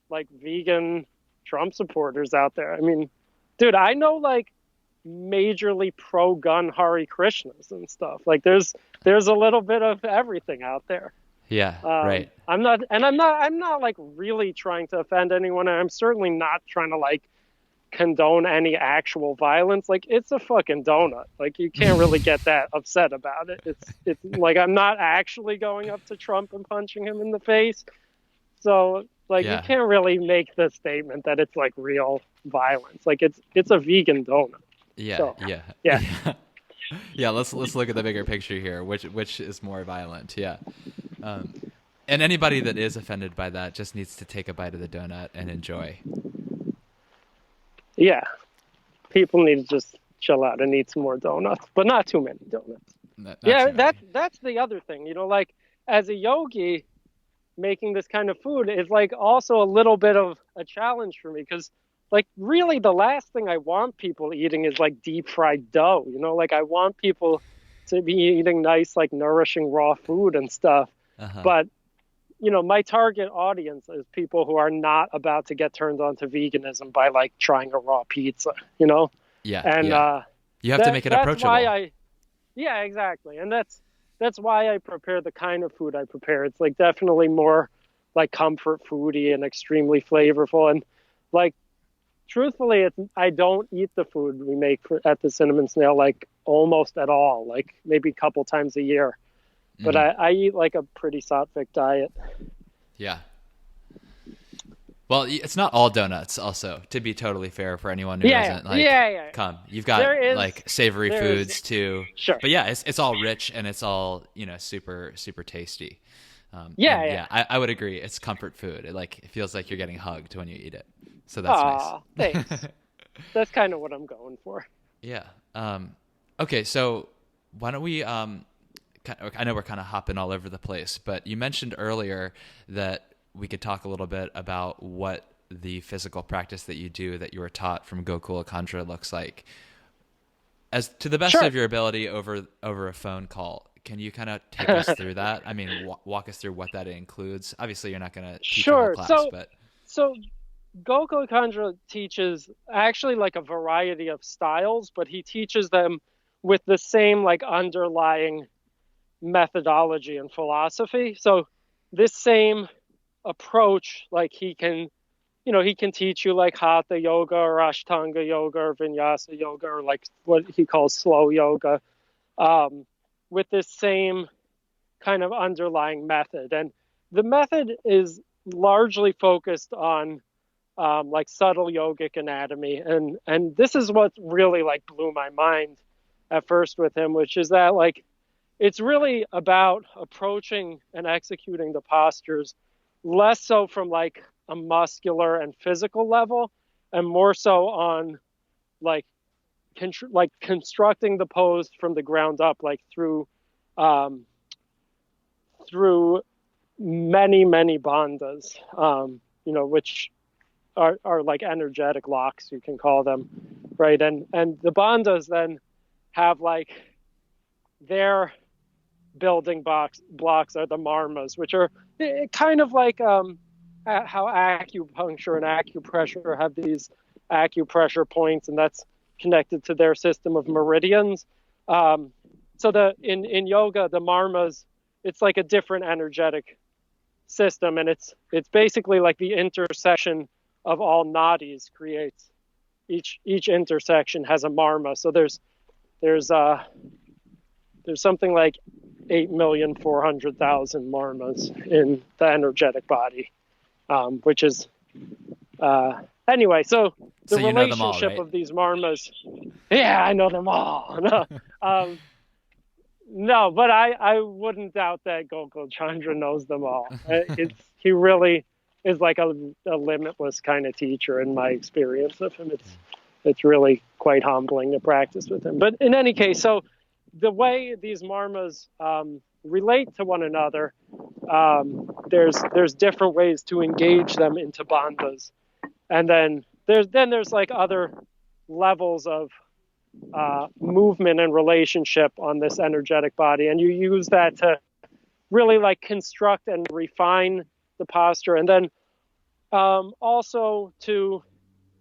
like vegan Trump supporters out there. I mean, dude, I know like majorly pro-gun Hare Krishnas and stuff. Like there's a little bit of everything out there. Yeah, right. I'm not like really trying to offend anyone. And I'm certainly not trying to like condone any actual violence. Like it's a fucking donut. Like you can't really get that upset about it. It's like I'm not actually going up to Trump and punching him in the face. So like you can't really make the statement that it's like real violence. Like it's a vegan donut. Yeah. Yeah, let's look at the bigger picture here. Which is more violent? Yeah. And anybody that is offended by that just needs to take a bite of the donut and enjoy. Yeah. People need to just chill out and eat some more donuts, but not too many donuts. That's the other thing. Like as a yogi, making this kind of food is like also a little bit of a challenge for me, because like really the last thing I want people eating is like deep fried dough. Like I want people to be eating nice, like nourishing raw food and stuff. Uh-huh. But my target audience is people who are not about to get turned on to veganism by like trying a raw pizza, Yeah. And you have to make it approachable. Yeah, exactly. And that's why I prepare the kind of food I prepare. It's like definitely more like comfort foody and extremely flavorful. And like, truthfully, I don't eat the food we make at the Cinnamon Snail like almost at all, like maybe a couple times a year. But I eat like a pretty sattvic diet. Yeah. Well, it's not all donuts also, to be totally fair for anyone who doesn't come. You've got like savory foods too. Sure. But yeah, it's all rich and it's all, super, super tasty. I would agree. It's comfort food. It feels like you're getting hugged when you eat it. So that's nice. Thanks. That's kind of what I'm going for. Yeah. Okay. So why don't we, I know we're kind of hopping all over the place, but you mentioned earlier that we could talk a little bit about what the physical practice that you do that you were taught from Gokulacandra looks like. As to the best of your ability over a phone call, can you kind of take us through that? I mean, walk us through what that includes. Obviously, you're not going to teach a whole class, but... So Gokulacandra teaches actually like a variety of styles, but he teaches them with the same like underlying methodology and philosophy. So this same approach, like he can, he can teach you like hatha yoga or ashtanga yoga or vinyasa yoga or like what he calls slow yoga, with this same kind of underlying method. And the method is largely focused on like subtle yogic anatomy. And this is what really like blew my mind at first with him, which is that like it's really about approaching and executing the postures less so from like a muscular and physical level, and more so on like constructing the pose from the ground up, like um, through many bandhas, which are like energetic locks, you can call them, right? And the bandhas then have like their building blocks are the marmas, which are kind of like how acupuncture and acupressure have these acupressure points, and that's connected to their system of meridians. So in yoga, the marmas, it's like a different energetic system, and it's basically like the intersection of all nadis creates each intersection has a marma. So there's something like 8,400,000 marmas in the energetic body, which is anyway. So the relationship all, right? of these marmas, yeah, I know them all. No, but I wouldn't doubt that Gokulacandra knows them all. He really is like a limitless kind of teacher in my experience of him. It's really quite humbling to practice with him. But in any case, so the way these marmas relate to one another, there's different ways to engage them into bandhas, and then there's like other levels of movement and relationship on this energetic body, and you use that to really like construct and refine the posture, and then also to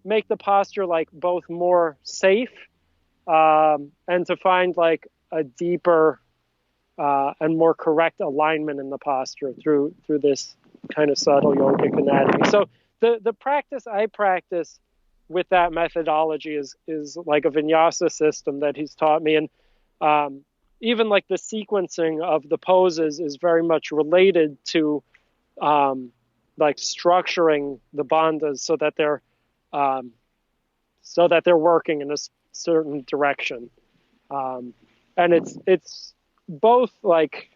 make the posture like both more safe, and to find like a deeper and more correct alignment in the posture through this kind of subtle yogic anatomy. So the practice I practice with that methodology is like a vinyasa system that he's taught me, and even like the sequencing of the poses is very much related to like structuring the bandhas so that they're working in a certain direction, and it's both like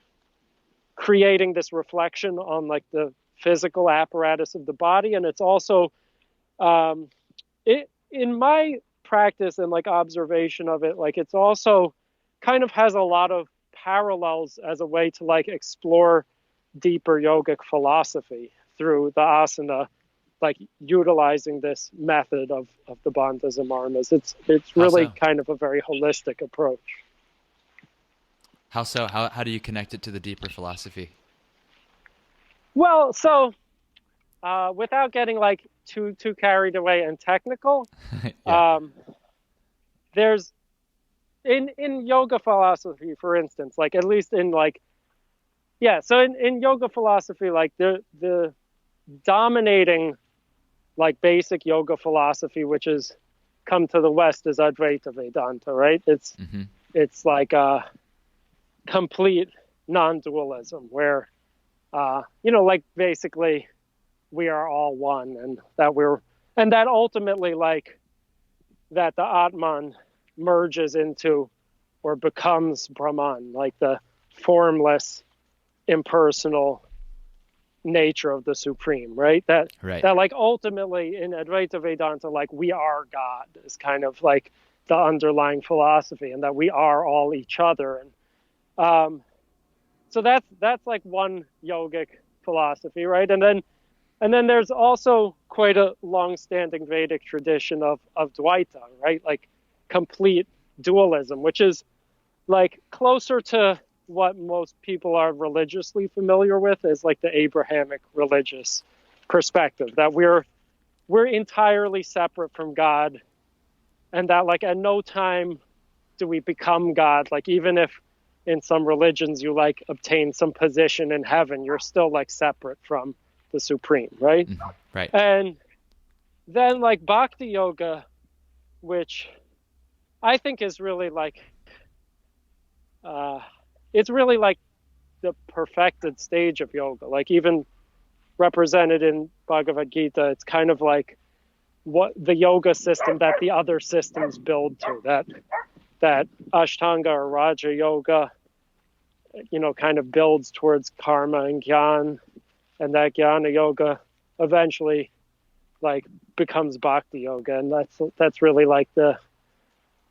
creating this reflection on like the physical apparatus of the body, and it's also in my practice and like observation of it, like it's also kind of has a lot of parallels as a way to like explore deeper yogic philosophy through the asana, like utilizing this method of the bandhas and marmas. It's really kind of a very holistic approach. How so? How do you connect it to the deeper philosophy? Well, so without getting like too carried away and technical, Yeah. There's in yoga philosophy, for instance, like at least in like, yeah, so in yoga philosophy, like the dominating like basic yoga philosophy, which has come to the West, is Advaita Vedanta, right? It's like a complete non-dualism where, like basically we are all one, and that ultimately like that the Atman merges into or becomes Brahman, like the formless, impersonal nature of the Supreme, right? That like ultimately in Advaita Vedanta, like we are God is kind of like the underlying philosophy, and that we are all each other. And so that's like one yogic philosophy, right? And then there's also quite a long-standing Vedic tradition of Dvaita, right? Like complete dualism, which is like closer to what most people are religiously familiar with, is like the Abrahamic religious perspective, that we're we're entirely separate from God, and that like at no time do we become God. Like even if in some religions you like obtain some position in heaven, you're still like separate from the Supreme, right? Mm-hmm. Right. And then like Bhakti Yoga, which I think is really like, it's really like the perfected stage of yoga. Like even represented in Bhagavad Gita, it's kind of like what the yoga system that the other systems build to, that Ashtanga or Raja Yoga, kind of builds towards karma and gyan, and that Jnana Yoga eventually like becomes Bhakti Yoga, and that's really like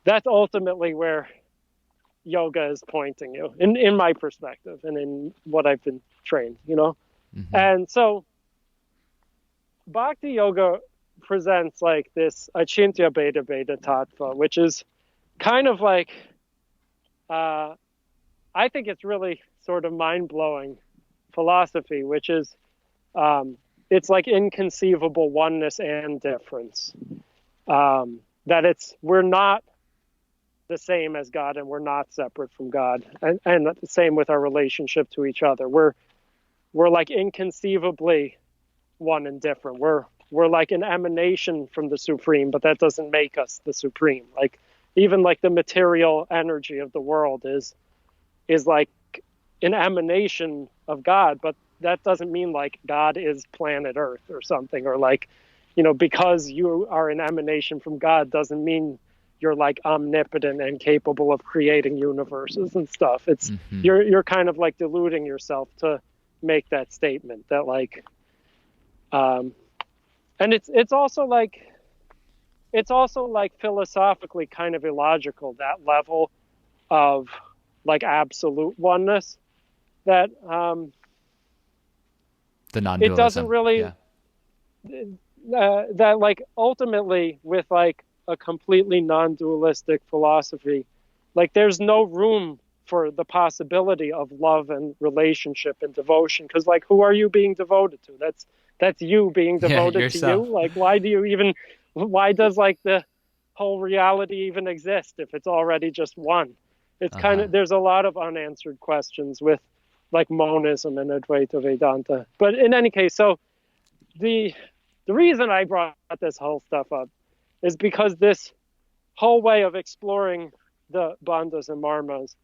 that's ultimately where yoga is pointing you, in my perspective and in what I've been trained, Mm-hmm. And so Bhakti Yoga presents like this Achintya Bheda Bheda Tattva, which is kind of like, I think it's really sort of mind-blowing philosophy, which is, it's like inconceivable oneness and difference. That we're not the same as God, and we're not separate from God, and the same with our relationship to each other. We're like inconceivably one and different. We're like an emanation from the Supreme, but that doesn't make us the Supreme. Like even like the material energy of the world is like an emanation of God, but that doesn't mean like God is planet Earth or something, or like, because you are an emanation from God doesn't mean you're like omnipotent and capable of creating universes and stuff. It's Mm-hmm. you're kind of like deluding yourself to make that statement that like, and it's also like philosophically kind of illogical, that level of like absolute oneness, that The non-dualism. it doesn't really, that like ultimately with like a completely non-dualistic philosophy, like there's no room for the possibility of love and relationship and devotion, because like who are you being devoted to? That's you being devoted to you. Like why does like the whole reality even exist if it's already just one? It's kind of, there's a lot of unanswered questions with like monism and Advaita Vedanta. But in any case, so the reason I brought this whole stuff up is because this whole way of exploring the bandhas and marmas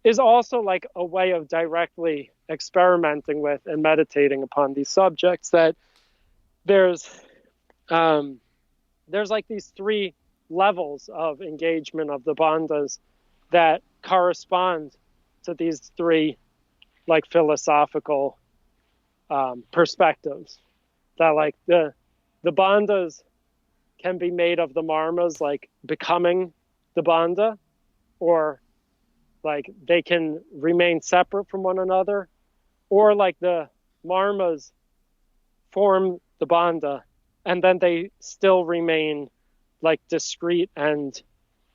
is also like a way of directly experimenting with and meditating upon these subjects. That there's like these three levels of engagement of the bandhas that correspond to these three like philosophical perspectives. That like the bandhas can be made of the marmas, like becoming the bandha, or like they can remain separate from one another, or like the marmas form the bandha and then they still remain like discrete and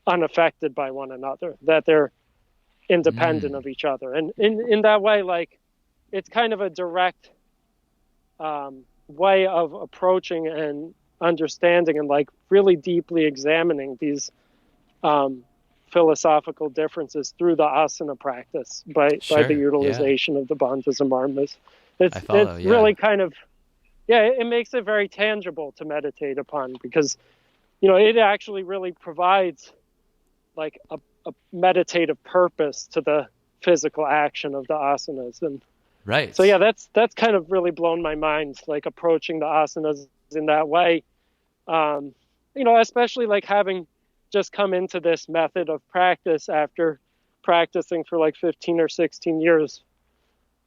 unaffected by one another, that they're independent of each other. And in that way, like it's kind of a direct way of approaching and understanding and like really deeply examining these philosophical differences through the asana practice by the utilization of the bandhas and marmas. It's really kind of, it makes it very tangible to meditate upon, because it actually really provides like a meditative purpose to the physical action of the asanas. And right. So that's kind of really blown my mind, like approaching the asanas in that way. Especially like having just come into this method of practice after practicing for like 15 or 16 years.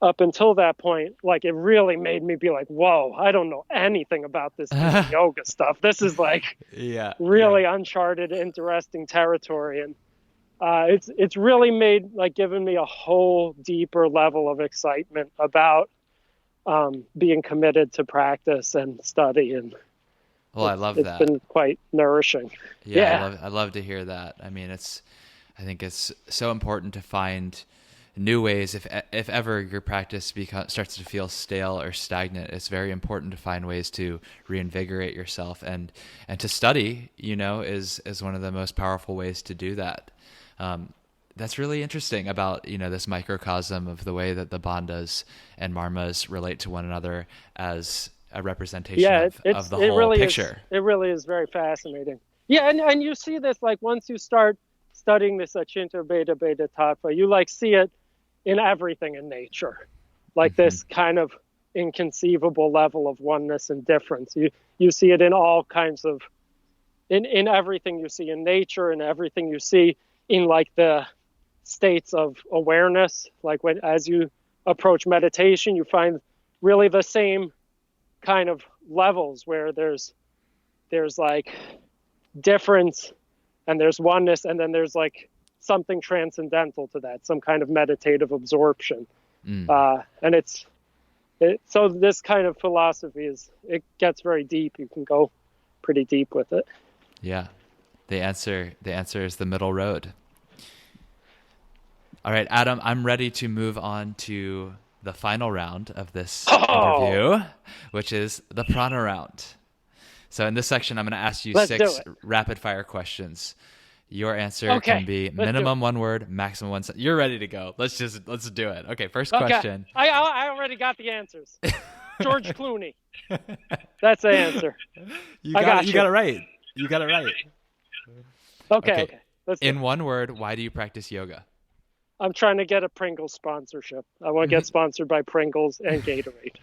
Up until that point, like it really made me be like, whoa, I don't know anything about this yoga stuff. This is like really uncharted, interesting territory. And it's really given me a whole deeper level of excitement about being committed to practice and study. And I love that. It's been quite nourishing. I love to hear that. I mean, I think it's so important to find new ways, if ever your practice starts to feel stale or stagnant, it's very important to find ways to reinvigorate yourself, and to study, is one of the most powerful ways to do that. That's really interesting about, this microcosm of the way that the bandhas and marmas relate to one another as a representation of the whole picture. It really is very fascinating. Yeah, and you see this, like, once you start studying this Achinta Bheda Bheda Tattva, you like see it in everything in nature, like this kind of inconceivable level of oneness and difference. You see it in all kinds of, in everything you see in nature, and everything you see in like the states of awareness. Like as you approach meditation, you find really the same kind of levels where there's like difference, and there's oneness, and then there's like something transcendental to that, some kind of meditative absorption. And so this kind of philosophy it gets very deep. You can go pretty deep with it. Yeah. The answer is the middle road. All right, Adam, I'm ready to move on to the final round of this interview, which is the prana round. So in this section, I'm going to ask you 6 rapid fire questions. Your answer can be minimum 1 word, maximum 1 sentence. You're ready to go. Let's do it. Okay, first question. I already got the answers. George Clooney. That's the answer. You got it right. You got it right. Okay. In 1 word, why do you practice yoga? I'm trying to get a Pringles sponsorship. I want to get sponsored by Pringles and Gatorade.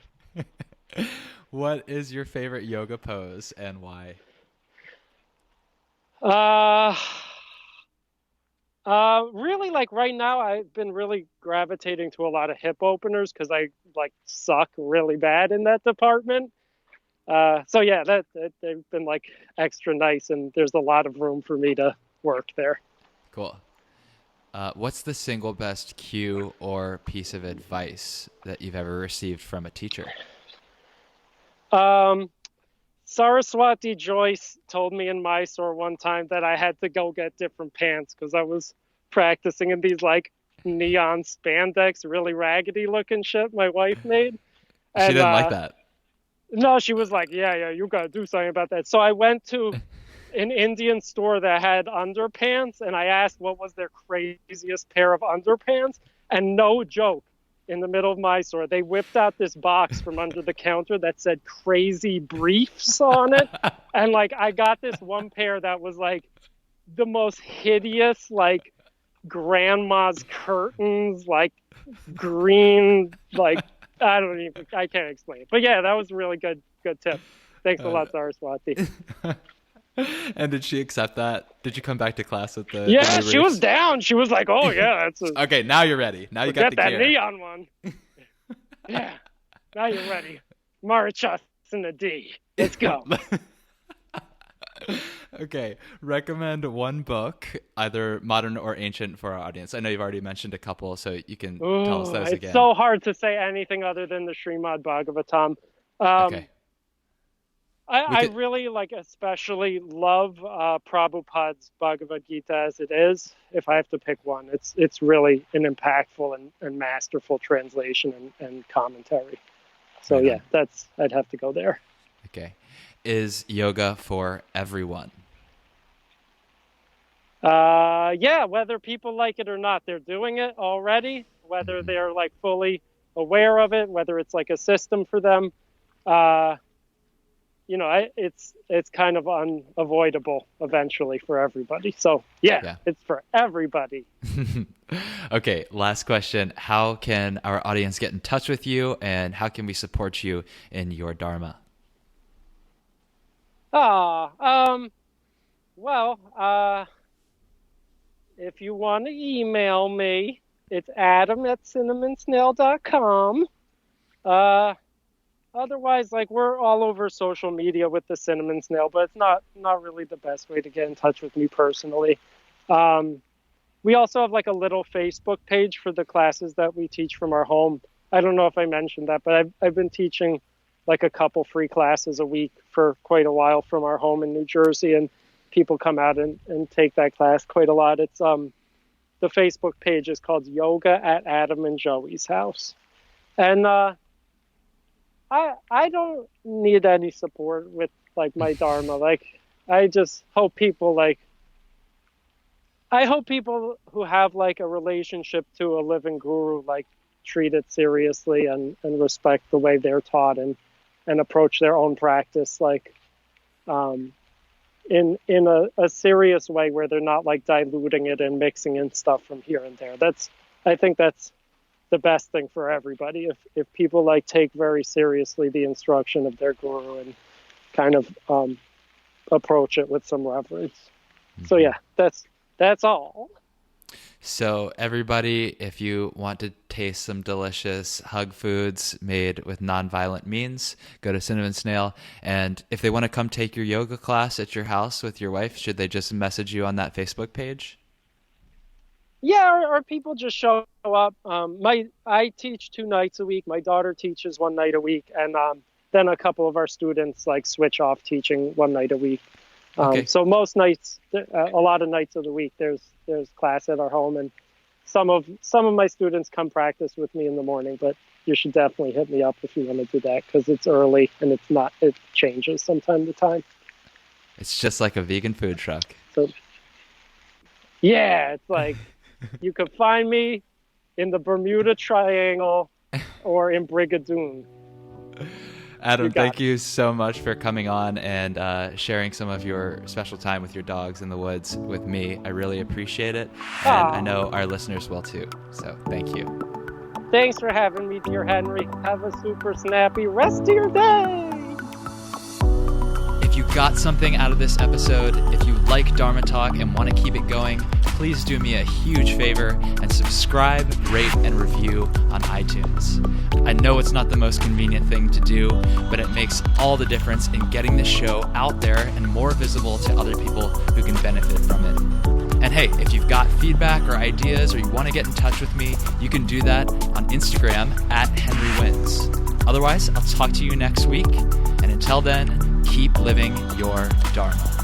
What is your favorite yoga pose and why? Really, like right now, I've been really gravitating to a lot of hip openers because I like suck really bad in that department. So yeah, they've been like extra nice, and there's a lot of room for me to work there. Cool. What's the single best cue or piece of advice that you've ever received from a teacher? Saraswati Joyce told me in Mysore one time that I had to go get different pants because I was practicing in these like neon spandex, really raggedy looking shit my wife made. And, she didn't like that. No, she was like, yeah, you got to do something about that. So I went to an Indian store that had underpants, and I asked what was their craziest pair of underpants, and no joke, in the middle of Mysore, they whipped out this box from under the counter that said crazy briefs on it. And like, I got this one pair that was like the most hideous, like grandma's curtains, like green, like, I can't explain it. But yeah, that was a really good tip. Thanks a lot, Saraswati. And did she accept that? Did you come back to class with the... Yeah, she was down. She was like, oh, yeah. Okay, now you're ready. Now you got the gear. Get that neon one. Yeah, now you're ready. Marichas and a D. Let's go. Okay, recommend 1 book, either modern or ancient, for our audience. I know you've already mentioned a couple, so you can tell us those again. It's so hard to say anything other than the Srimad Bhagavatam. Okay. I really especially love Prabhupada's Bhagavad Gita as it is. If I have to pick one, it's really an impactful and masterful translation and commentary. So yeah, I'd have to go there. Okay. Is yoga for everyone? Yeah, whether people like it or not, they're doing it already, whether they're like fully aware of it, whether it's like a system for them. It's kind of unavoidable eventually for everybody. So yeah. It's for everybody. Okay, last question. How can our audience get in touch with you, and how can we support you in your Dharma? If you want to email me, it's adam@cinnamonsnail.com. Otherwise, we're all over social media with the Cinnamon Snail, but it's not really the best way to get in touch with me personally. We also have a little Facebook page for the classes that we teach from our home. I don't know if I mentioned that, but I've been teaching a couple free classes a week for quite a while from our home in New Jersey, and people come out and take that class quite a lot. It's the Facebook page is called Yoga at Adam and Joey's House. And I don't need any support with like my Dharma. Like, I just hope people who have like a relationship to a living guru, like, treat it seriously and respect the way they're taught and approach their own practice, like, in a serious way where they're not like diluting it and mixing in stuff from here and there. I think that's the best thing for everybody. If people like take very seriously the instruction of their guru and kind of approach it with some reverence. Mm-hmm. So yeah, that's all. So everybody, if you want to taste some delicious hug foods made with nonviolent means, go to Cinnamon Snail. And if they want to come take your yoga class at your house with your wife, should they just message you on that Facebook page? Yeah, or people just show up. I teach 2 nights a week. My daughter teaches 1 night a week. And then a couple of our students like switch off teaching 1 night a week. Okay. So most nights, a lot of nights of the week, there's class at our home, and some of my students come practice with me in the morning. But you should definitely hit me up if you want to do that, because it's early and it changes from time to time. It's just like a vegan food truck. So yeah, it's like you can find me in the Bermuda Triangle or in Brigadoon. Adam, thank you so much for coming on and sharing some of your special time with your dogs in the woods with me. I really appreciate it. And I know our listeners will too. So thank you. Thanks for having me, dear Henry. Have a super snappy rest of your day. If you got something out of this episode, if you like Dharma Talk and want to keep it going, please do me a huge favor and subscribe, rate, and review on iTunes. I know it's not the most convenient thing to do, but it makes all the difference in getting this show out there and more visible to other people who can benefit from it. And hey, if you've got feedback or ideas or you want to get in touch with me, you can do that on Instagram at Henry Wins. Otherwise, I'll talk to you next week. And until then, keep living your Dharma.